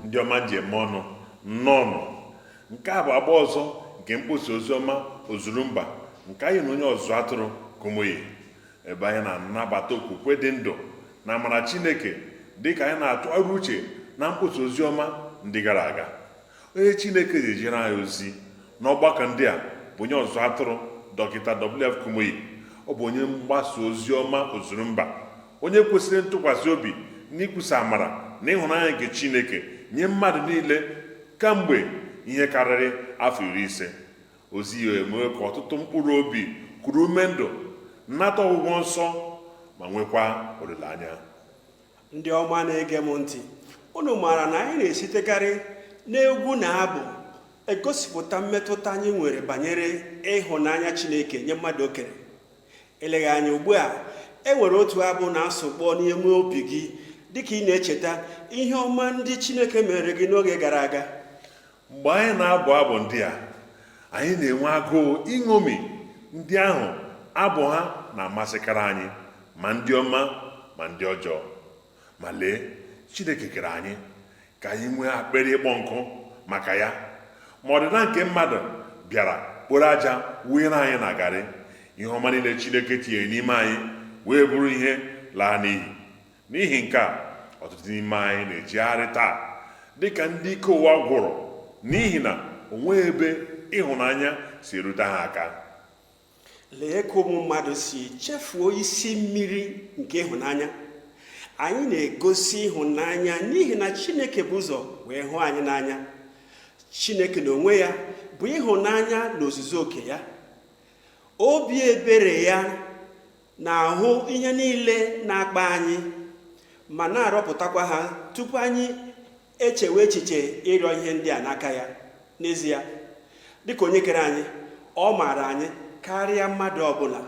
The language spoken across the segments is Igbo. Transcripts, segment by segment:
ndị ọma ji eme ọnụ nnọọ. Nke a bụ agba ọzọ nke mkpọsa oziọma ozurumba nke anyị na onye ọzụzụ atụrụ Kumuyi, ebe anyị na-anabata okwukwe dị ndụ na amara Chineke dịka anyị na-atụgharị uche na mkpọsa oziọma ndị gara aga. Onye Chineke ji-ejere anyị ozi n'ọgbakọ ndị a bụ onye ọzụzụ atụrụ dọkịta W.F. Kumuyi. Ọ bụ onye mgbasa oziọma ozurumba, onye kwesịrị ntụkwasị obi n'ikwusa amara na ịhụnanya nke Chineke nye mmadụ niile kamgbe ihe karịrị afọ 50. Ozi ya emewe ka ọtụtụ mkpụrụ obi kuru ume ndụ, nnata ọgwụgwọ nsọ, ma nwekwa olileanya. Ndị ọma na-ege m ntị, unu maara na anyị na-esitekarị n'egwu na abụ egosipụta mmetụta anyị nwere banyere ịhụnanya Chineke nye mmadụ o kere. Eleghị anya ugbu a, e nwere otu abụ na-asụkpọ n'ime obi gị dịka ị na-echeta ihe ọma ndị Chineke mere gị n'oge gara aga. Mgbe anyị na-abụ abụ ndị a, anyị na-enwe agụụ ịṅomi ndị ahụ abụ ha na-amasịkarị anyị, ma ndị ọma ma ndị ọjọọ. Ma lee, Chineke kere anyị ka anyị nwee akpịrị ịkpọ nkụ maka ya, ma ọdịda nke mmadụ bịara kporo aja wụnyere anyị na garị. Ihe ọma niile Chineke tinyere n'ime anyị wee bụrụ ihe laa n'iyi. N'ihi nke a, ọtụtụ n'ime anyị na-ejigharị taa dịka ndị ike ụwa gwụrụ, n'ihi na o nweghị ebe ịhụnanya si erute ha aka. Lee ka ụmụ mmadụ si chefuo isi mmiri nke ịhụnanya. Anyị na-egosi ịhụnanya n'ihi na Chineke bụ ụzọ wee hụ anyị n'anya. Chineke n'onwe ya bụ ịhụnanya na ozuzu oke ya. Obi ebere ya na-ahụ ihe niile na-akpa anyị ma na-arọpụtakwa ha tupu anyị echewe echiche ịrịọ ihe ndị a n'aka ya. N'ezie, dịka onye kere anyị, ọ maara anyị karịa mmadụ ọbụla.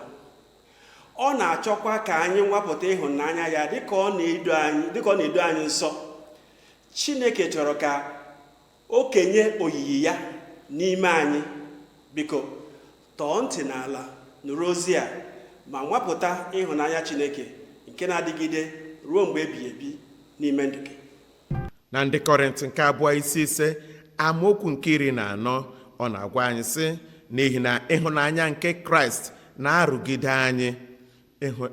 Ọ na-achọkwa ka anyị nwapụta ịhụnanya ya dịka ọ na-edo anyị nsọ. Chineke chọrọ ka o kenye oyiyi ya n'ime anyị. Biko, tọọ ntị n'ala nụrụ ozi a ma nwapụta ịhụnanya Chineke nke na-adịgide ruo mgbe ebighị ebi n'ime ndụ gị. Na ndị Kọrịntị nke abụọ isi 5 amaokwu nke 14, ọ na-agwa anyị sị, n'ihi na ịhụnanya nke Kraịst na-arụgide anyị.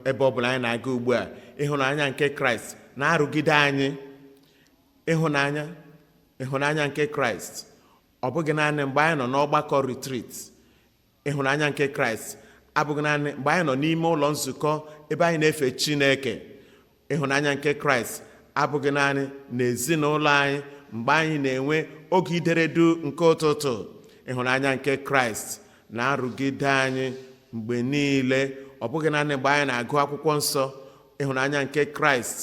Ebe ọ bụla anyị na-aga ugbu a, ịhụnanya nke Kraịst na-arụgide anyị. Ịhụnanya nke Kraịst ọ bụghị naanị mgbe anyị nọ n'ọgbakọ retreat. Ịhụnanya nke Kraịst abụghị naanị mgbe anyị nọ n'ime ụlọ nzukọ ebe anyị na-efe Chineke. Ịhụnanya nke Kraịst abụghị naanị n'ezinụlọ anyị mgbe anyị na-enwe oge ideredu nke ụtụtụ. Ịhụnanya nke Kraịst na-arụgide anyị mgbe niile. Ọ bụghị naanị mgbe anyị na-agụ akwụkwọ nsọ. Ịhụnanya nke Kraịst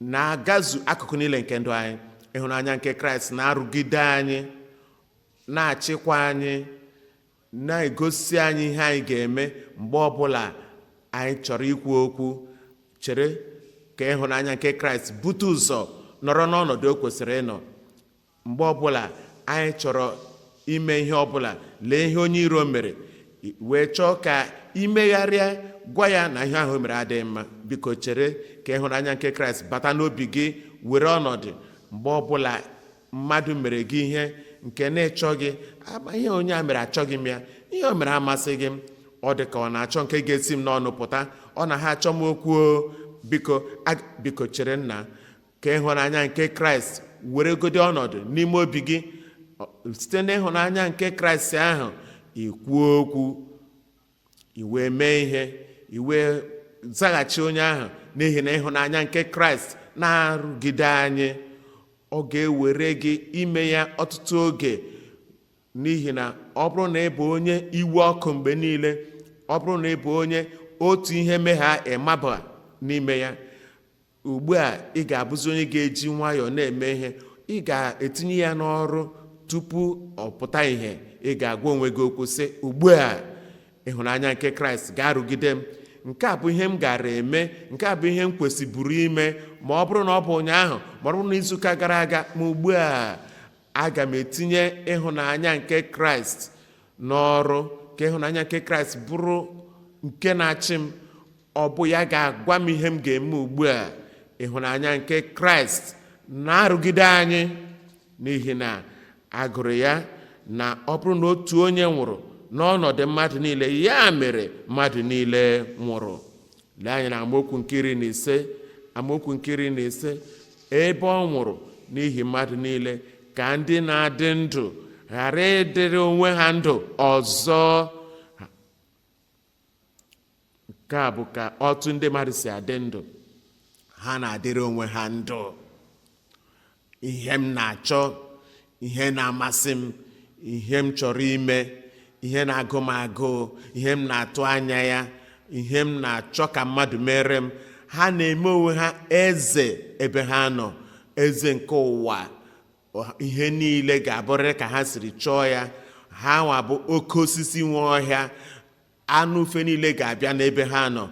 na-agazu akụkụ niile nke ndụ anyị. Ịhụnanya nke Kraịst na-arụgide anyị, na-achịkwa anyị, na-egosi anyị ihe anyị ga-eme mgbe ọbụla anyị chọrọ ikwu okwu. Chere ka ịhụnanya nke Kraịst bute ụzọ nọrọ n'ọnọdụ o kwesịrị ịnọ. Mgbe ọbụla anyị chọrọ ime ihe ọbụla, lee ihe onye iro mere, wee chọọ ka imegharịa gwa ya na ihe ahụ mere adịghị mma. Biko chere ka ịhụnanya nke Kraịst bata n'obi gị, were ọnọdụ mgbe ọbụla mmadụ mere gị ihe nke na-echọghị. Ihe onye a mere achọghị m ya, ihe o mere amasịghị m. Ọ dị ka ọ na-achọ nke ga-esi m n'ọnụ pụta, ọ na ha achọ m okwu. Biko chere nna ka ịhụnanya nke Kraịst were godi ọnọdụ n'ime obi gị. Site n'ịhụnanya nke Kraịst ahụ, ikwuo okwu, iwe mee ihe, iwe zaghachi onye ahụ, n'ihi na ịhụnanya nke Kraịst na-arụgide anyị. Ọ ga-ewere gị ime ya ọtụtụ oge, n'ihi na ọ bụrụ na ị bụ onye iwe ọkụ mgbe niile, ọ bụrụ na ị bụ onye otu ihe megha ịmaba n'ime ya, ugbu a ị ga-abụzi onye ga-eji nwayọọ na-eme ihe. Ị ga-etinye ya n'ọrụ tupu ọ pụta ihe. Ị ga-agwa onwe gị okwu sị, ugbu a ịhụnanya nke Kraịst ga-arụgide m. Nke a bụ ihe m gara eme, nke a bụ ihe m kwesịburu ime, ma ọ bụrụ na ọ bụ ụnyaahụ, ma ọ bụrụ na izuụka gara aga. Ma ugbu a aga m etinye ịhụnanya nke Kraịst n'ọrụ, ka ịhụnanya nke Kraịst bụrụ nke na-achị m. Ọ bụ ya ga-agwa m ihe m ga-eme ugbu a. Ịhụnanya nke Kraịst na-arụgide anyị, n'ihi na agụrụ ya na ọ bụrụ na otu onye nwụrụ n'ọnọdụ mmadụ niile, ya mere mmadụ niile nwụrụ. Lee anyị na amaokwu nke 15, ebe ọ nwụrụ n'ihi mmadụ niile ka ndị na-adị ndụ ghara ịdịrị onwe ha ndụ ọzọ. Nke a bụ ka otu ndị mmadụ si adị ndụ. Ha na-adịrị onwe ha ndụ. Ihe m na-achọ, ihe na-amasị m, ihe m chọrọ ime, ihe na-agụ m agụụ, ihe m na-atụ anya ya, ihe m na-achọ ka mmadụ mere m. Ha na-eme onwe ha eze ebe ha nọ, eze nke ụwa. Ihe niile ga-abụrịrị ka ha siri chọọ ya. Ha nwa bụ oke osisi nwe ọhịa. Anụ ufe niile ga-abịa n'ebe ha nọ.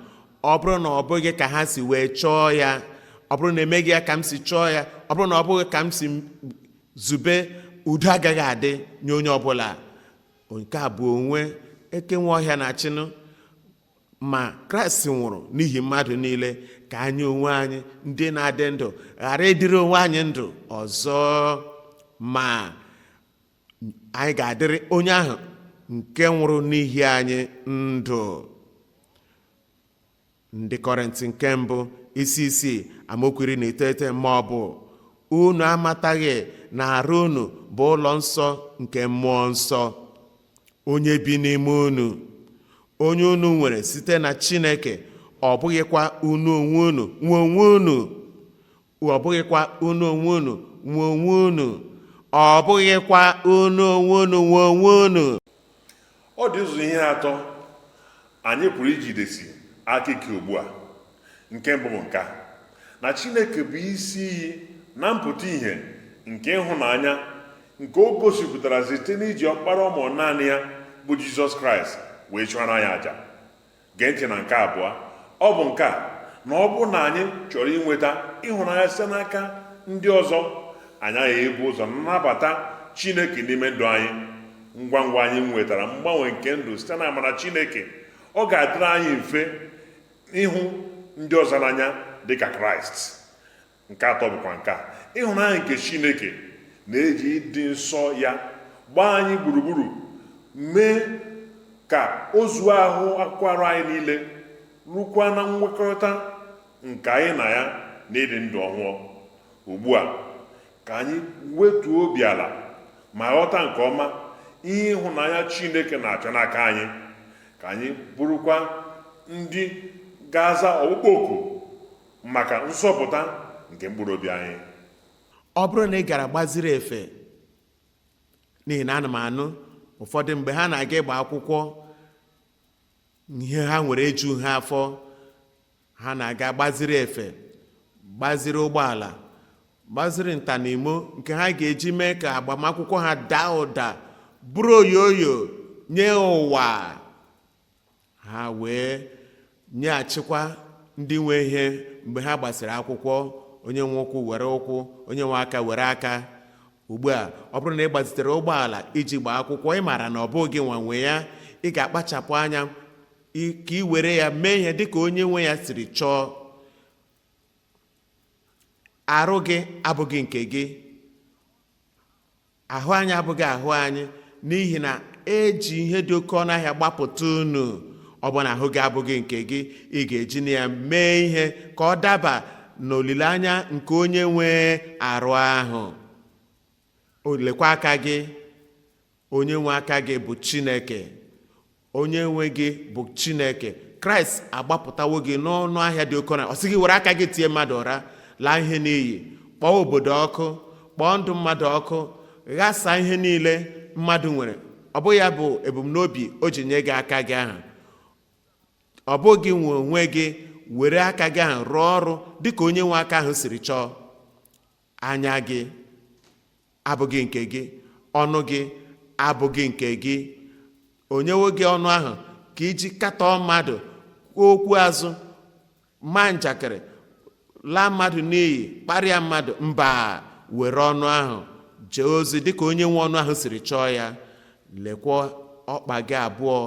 Ọ bụrụ na ọ bụghị ka ha si wee chọọ ya, ọ bụrụ na emeghị ya ka m si chọọ ya, ọ bụrụ na ọ bụghị ka m si zube, udo agaghị adị nye onye ọbụla. Nke a bụ onwe eke nwe ọhịa na-achịnụ. Ma Kraịst nwụrụ n'ihi mmadụ niile ka anyị onwe anyị ndị na-adị ndụ ghara ịdịrị onwe anyị ndụ ọzọ, ma anyị ga-adịrị onye ahụ nke nwụrụ n'ihi anyị ndụ. Ndị Kọrịntị nke mbụ isi 6:19, ma ọ bụ unu amataghị na arụ unu bụ ụlọ nsọ nke mmụọ nsọ onye bi n'ime unu, onye unu nwere site na Chineke. Ọ bụghịkwa unu onwe unu nwe onwe unu, ọ bụghịkwa unu onwe unu nwe onwe unu, ọ bụghịkwa unu onwe unu nwe onwe unu. Ọ dị ụzọ ihe atọ anyị pụrụ ijidesi aka ike ugbu a. Nke mbụ bụ nke a, na Chineke bụ isi iyi na mpụta ìhè nke ịhụnanya nke o gosipụtara site n'iji ọkpara ọmụ naanị ya bụ Jizọs Kraịst wee chụọrọ anyị àjà. Gee ntị na nke abụọ, ọ bụ nke a, na ọ bụrụ na anyị chọrọ inweta ịhụnanya site n'aka ndị ọzọ, anyị aghaghị ebu ụzọ nnabata Chineke n'ime ndụ anyị. Ngwa ngwa anyị nwetara mgbanwe nke ndụ site na amara Chineke, ọ ga-adịrị anyị mfe ịhụ ndị ọzọ n'anya dịka Kraịst. Nke atọ bụkwa nke a, ịhụnanya nke Chineke na-eji ịdị nsọ ya gbaa anyị gburugburu, mee ka o zuo ahụ akụkụ arụ anyị niile, rukwa na nwekọrịta nke anyị na ya na ịdị ndụ ọhụụ. Ugbu a ka anyị wetuo obi ala ma ghọta nke ọma ihe ịhụnanya Chineke na-achọ n'aka anyị, ka anyị bụrụkwa ndị ga-aza ọkpụkpọ oku maka nsọpụta nke mkpụrụ obi anyị. Ọ bụrụ na ị gara gbaziri efe, n'ihi na ana m anụ ụfọdụ mgbe ha na-aga ịgba akwụkwọ, ihe ha nwere eju ha afọ, ha na-aga gbaziri efe, gbaziri ụgbọala, gbaziri ntanimo nke ha ga-eji mee ka agbamakwụkwọ ha daa ụda, bụrụ oyoyo nye ụwa. Ha wee nyeghachikwa ndị nwe ihe mgbe ha gbasiri akwụkwọ. Onye nwe ụkwụ were ụkwụ, onye nwe aka were aka. Ugbu a, ọ bụrụ na ị gbazitere ụgbọala iji gbaa akwụkwọ, ị maara na ọ bụghị nwa nwe ya, ị ga-akpachapụ anya ka ị were ya mee ihe dịka onye nwe ya siri chọọ. Arụ gị abụghị nke gị, ahụ anyị abụghị ahụ anyị, n'ihi na eji ihe dị oke ọnụ ahịa gbapụta unu. Ọ bụ na ahụ gị abụghị nke gị, ị ga-eji na ya mee ihe ka ọ daba n'olileanya nke onye nwe arụ ahụ. Lekwa aka gị, onye nwe aka gị bụ Chineke, onye nwe gị bụ Chineke. Kraịst agbapụtawo gị n'ọnụ ahịa dị oke ọnụ. Ọ sị gị were aka gị tie mmadụ ụra, laa ihe n'iyi, kpọọ obodo ọkụ, kpọọ ndụ mmadụ ọkụ, ghasaa ihe niile mmadụ nwere. Ọ bụ ya bụ ebumnobi o ji nye gị aka gị ahụ. Ọ bụghị nwe onwe gị were aka gị ahụ rụọ ọrụ dịka onye nwe aka ahụ siri chọọ. Anya gị abụghị nke gị, ọnụ gị abụghị nke gị. Onye nwe gị ọnụ ahụ ka iji katọọ mmadụ, kwuo okwu azụ, maa njakịrị, laa mmadụ n'iyi, kparịa mmadụ? Mba, were ọnụ ahụ jee ozi dịka onye nwe ọnụ ahụ siri chọọ ya. Lekwa ọkpa gị abụọ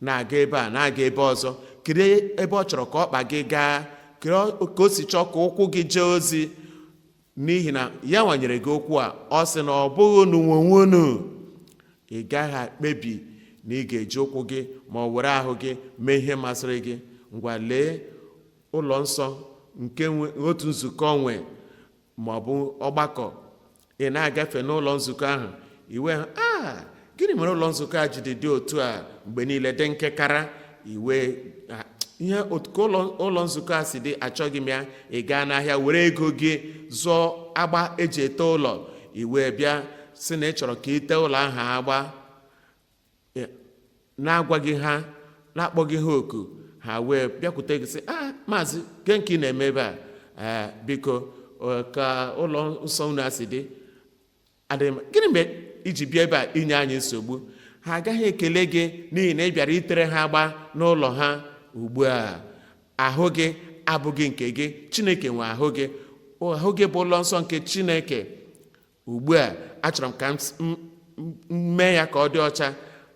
na-aga ebe a, na-aga ebe ọzọ. Kedu ebe ọ chọrọ ka ọkpa gị gaa? Kedu ka o si chọọ ka ụkwụ gị jee ozi? n'ihi na ya nwanyere gị okwu a, ọ sị na ọ bụghị unu nwe unu. Ị gaghị akpebi na ị ga-eji ụkwụ gị ma ọ were ahụ gị mee ihe masịrị gị. Ngwa lee ụlọ nsọ nke otu nzukọ nwe ma ọ bụ ọgbakọ, ị na-agafe n'ụlọ nzukọ ahụ, iwe gịnị mere ụlọ nzukọ a jide dị otu a mgbe niile dị nkekara? Iwe ihe ka ụlọ nzukọ a si dị achọghị m ya. Ị gaa n'ahịa were ego gị zụọ agba eji ete ụlọ, iwe bịa sị na ị chọrọ ka ite ụlọ ahụ agba, na-agwaghị ha, na-akpọghị ha oku, ha wee bịakwute gị sị maazị ke nke ị na-eme ebe a? Biko ka ụlọ nsọ unu a si dị adịghị m. Gịnị mgbe iji bịa ebe a inye anyị nsogbu? Ha agaghị ekele gị n'ihi na ị bịara itere ha agba n'ụlọ ha. Ugbu a ahụ gị abụghị nke gị, Chineke nwe ahụ gị. Ahụ gị bụ ụlọ nsọ nke Chineke. Ugbu a achọrọ m ka m mee ya ka ọ dị ọcha.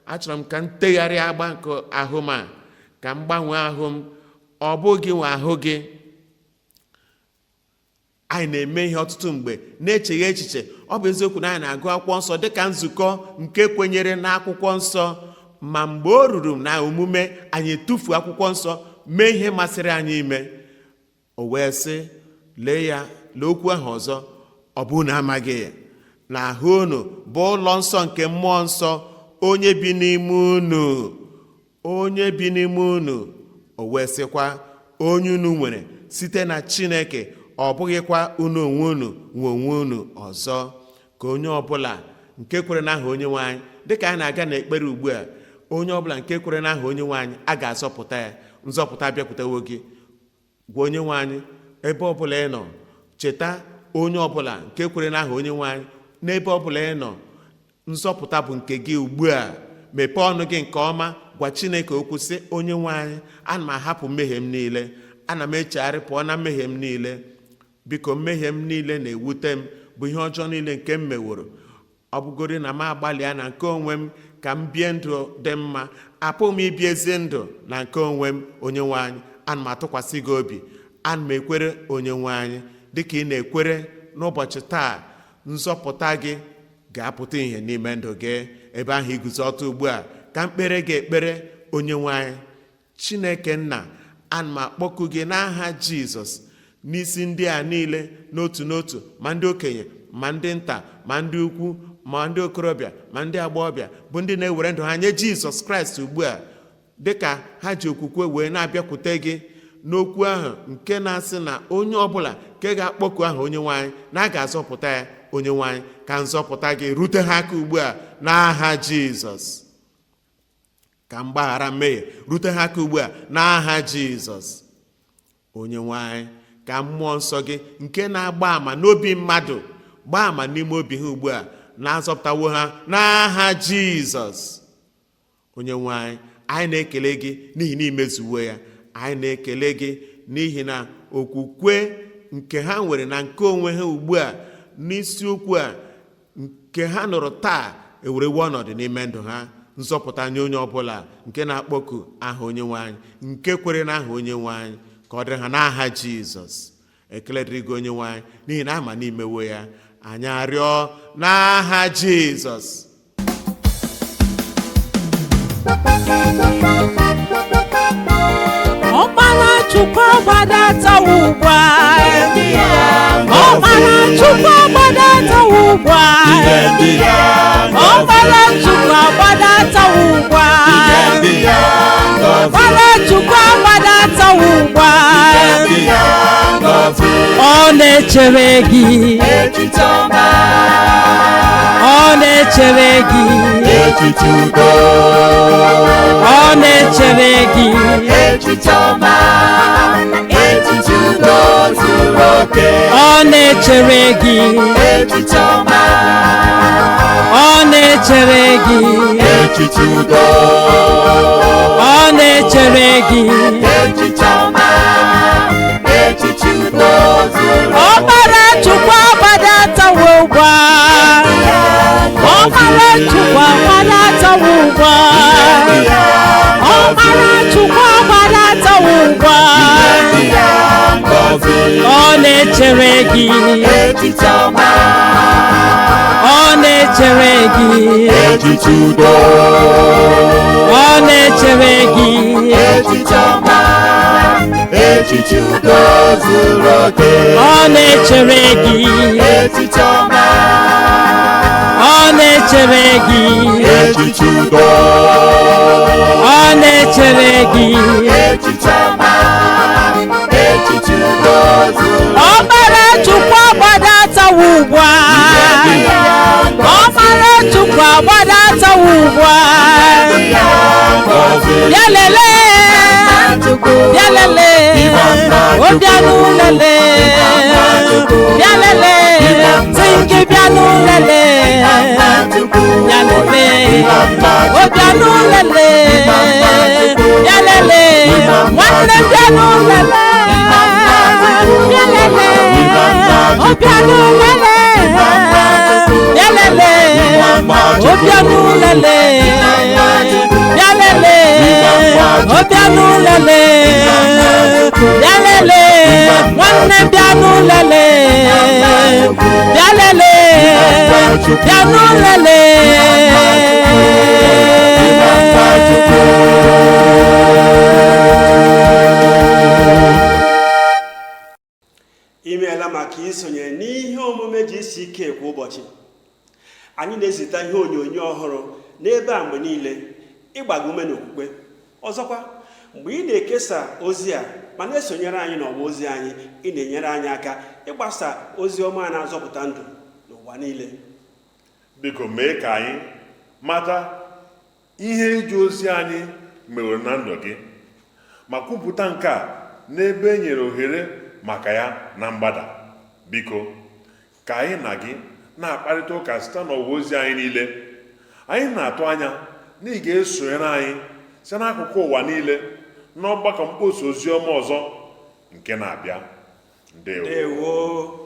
Achọrọ m ka m tegharịa agba nke ahụ m a, ka m gbanwee ahụ m. Ọ bụghị nwe ahụ gị. Anyị na-eme ihe ọtụtụ mgbe na-echeghị echiche. Ọ bụ eziokwu na anyị na-agụ akwụkwọ nsọ dịka nzukọ nke kwenyere n'akwụkwọ nsọ, ma mgbe o ruru na omume anyị etufuo akwụkwọ nsọ mee ihe masịrị anyị ime, o wee sị lee okwu ahụ ọzọ, ọ bụ na amaghị ya na ahụ unu bụ ụlọ nsọ nke mmụọ nsọ onye bi n'ime unu. Onye bi n'ime unu. O wee sịkwa onye unu nwere site na Chineke, ọ bụghịkwa unu onwe unu nwe onwe unu ọzọ. Ka onye ọbụla nke kwere n'aha onye nwe anyị, dịka anyị na-aga n'ekpere ugbu a, onye ọbụla nke kwere n'aha onye nwe anyị, a ga-azọpụta ya. Nzọpụta bịakwutewo gị. Gwa onye nwe anyị ebe ọbụla ị nọ, cheta onye ọbụla nke kwere n'aha onye nwe anyị n'ebe ọbụla ị nọ, nzọpụta bụ nke gị ugbu a. Mepee ọnụ gị nke ọma, gwa Chineke okwu sị, onye nwe anyị, ana m ahapụ mmehie m niile, ana m echegharị pụọ na mmehie m niile. Biko mmehie m niile na-ewute m, bụ ihe ọjọọ niile nke m meworo. Ọ bụgoro na m agbalịa na nke onwe m ka m bie ndụ dị mma, apụ m ibi ezi ndụ na nke onwe m. Onye nwe anyị, ana m atụkwasị gị obi, ana m ekwere onye nwe anyị dịka ị na-ekwere n'ụbọchị taa. Nzọpụta gị ga-apụta ihe n'ime ndụ gị. Ebe ahụ iguzo ọtọ ugbu a, ka mkpere gị ekpere. Onye nwe anyị, Chineke nna, ana m akpọku gị n'aha Jizọs n'isi ndị a niile n'otu n'otu, ma ndị okenye ma ndị nta ma ndị ukwu ma ndị okorobịa ma ndị agbọghọbịa, bụ ndị na-ewere ndụ ha nye Jizọs Kraịst ugbu a, dịka ha ji okwukwe wee na-abịakwute gị n'okwu ahụ nke na-asị na onye ọbụla nke ga-akpọku aha onye nwe anyị na a ga-azọpụta ya. Onye nwe anyị, ka nzọpụta gị rute ha aka ugbu a n'aha Jizọs. Ka mgbaghara mmehie rute ha aka ugbu a n'aha Jizọs. Onye nwe anyị, ka mmụọ nsọ gị nke na-agba ama n'obi mmadụ gbaa ama n'ime obi ha ugbu a, na-azọpụtawo ha n'aha Jizọs. Onye nwe anyị, anyị na-ekele gị n'ihi na imezuwo ya. Anyị na-ekele gị n'ihi na okwukwe nke ha nwere na nke onwe ha ugbu a n'isiokwu a nke ha nụrụ taa ewerewo ọnọdụ n'ime ndụ ha. Nzọpụta nye onye ọbụla nke na-akpọku aha onye nwe anyị, nke kwere n'aha onye nwe anyị, ka ọ dịrị ha n'aha Jizọs. Ekele dịrị gị onye nwe anyị n'ihi na ama n'imewo ya. Anyị arịọ n'aha Jizọs. Ọkpara Chukwu agbadatawo ugbu a. Ọkpara Chukwu agbadatawo ugbu a. Ọkpara Chukwu agbadatawo ugbu a. Ọkpara Chukwu agbadatawo ugbu a. Ọ na-echere gị. Ọ na-echere gị. Ọ na-echere gị. Ọ na-echere gị. Ọ na-echere gị. Ọ na-echere gị. Ọkpara Chukwu agbadatawo ugbu a. Ọkpara Chukwu agbadatawo ugbu a. Ọkpara Chukwu agbadatawo ugbu a. ọ na-echere gị echiche ọma, ọ na-echere gị echiche udo, ọ na-echere gị echiche ọma, echiche udo zuru oke, ọ na-echere gị echiche ọma, ọ na-echere gị echiche udo, ọ na-echere gị echiche ọma, echiche udo zuru ọbara Chukwu agbadatawa ugbu a ọbara Chukwu agbadatawa ugbu a bịa lelee bịa lelee bịa n'ụlele bịa lelee sị gị bịa n'ụlele bịa lelee bịa n'ụlele bịa lelee nwanne bịa n'ụlele imeela maka isonye n'ihe omume GCK kwa ụbọchị. Anyị na-ezita ihe onyonyo ọhụrụ n'ebe a mgbe niile ịgba gị ume n'okwukwe. Ọzọkwa, mgbe ị na-ekesa ozi a ma na-esonyere anyị n'ọwa ozi anyị, ị na-enyere anyị aka ịgbasa ozi ọma na-azọpụta ndụ n'ụwa niile. Biko mee ka anyị mata ihe ije ozi anyị mewere na ndụ gị, ma kwupụta nke a n'ebe e nyere ohere maka ya na mgbada. Biko ka anyị na gị na-akparịta ụka site n'ọwa ozi anyị niile. Anyị na-atụ anya na ị ga-esonyere anyị site n'akụkụ ụwa niile n'ọgbakọ mkpọsa ozi ọma ọzọ nke na-abịa. Ndewo.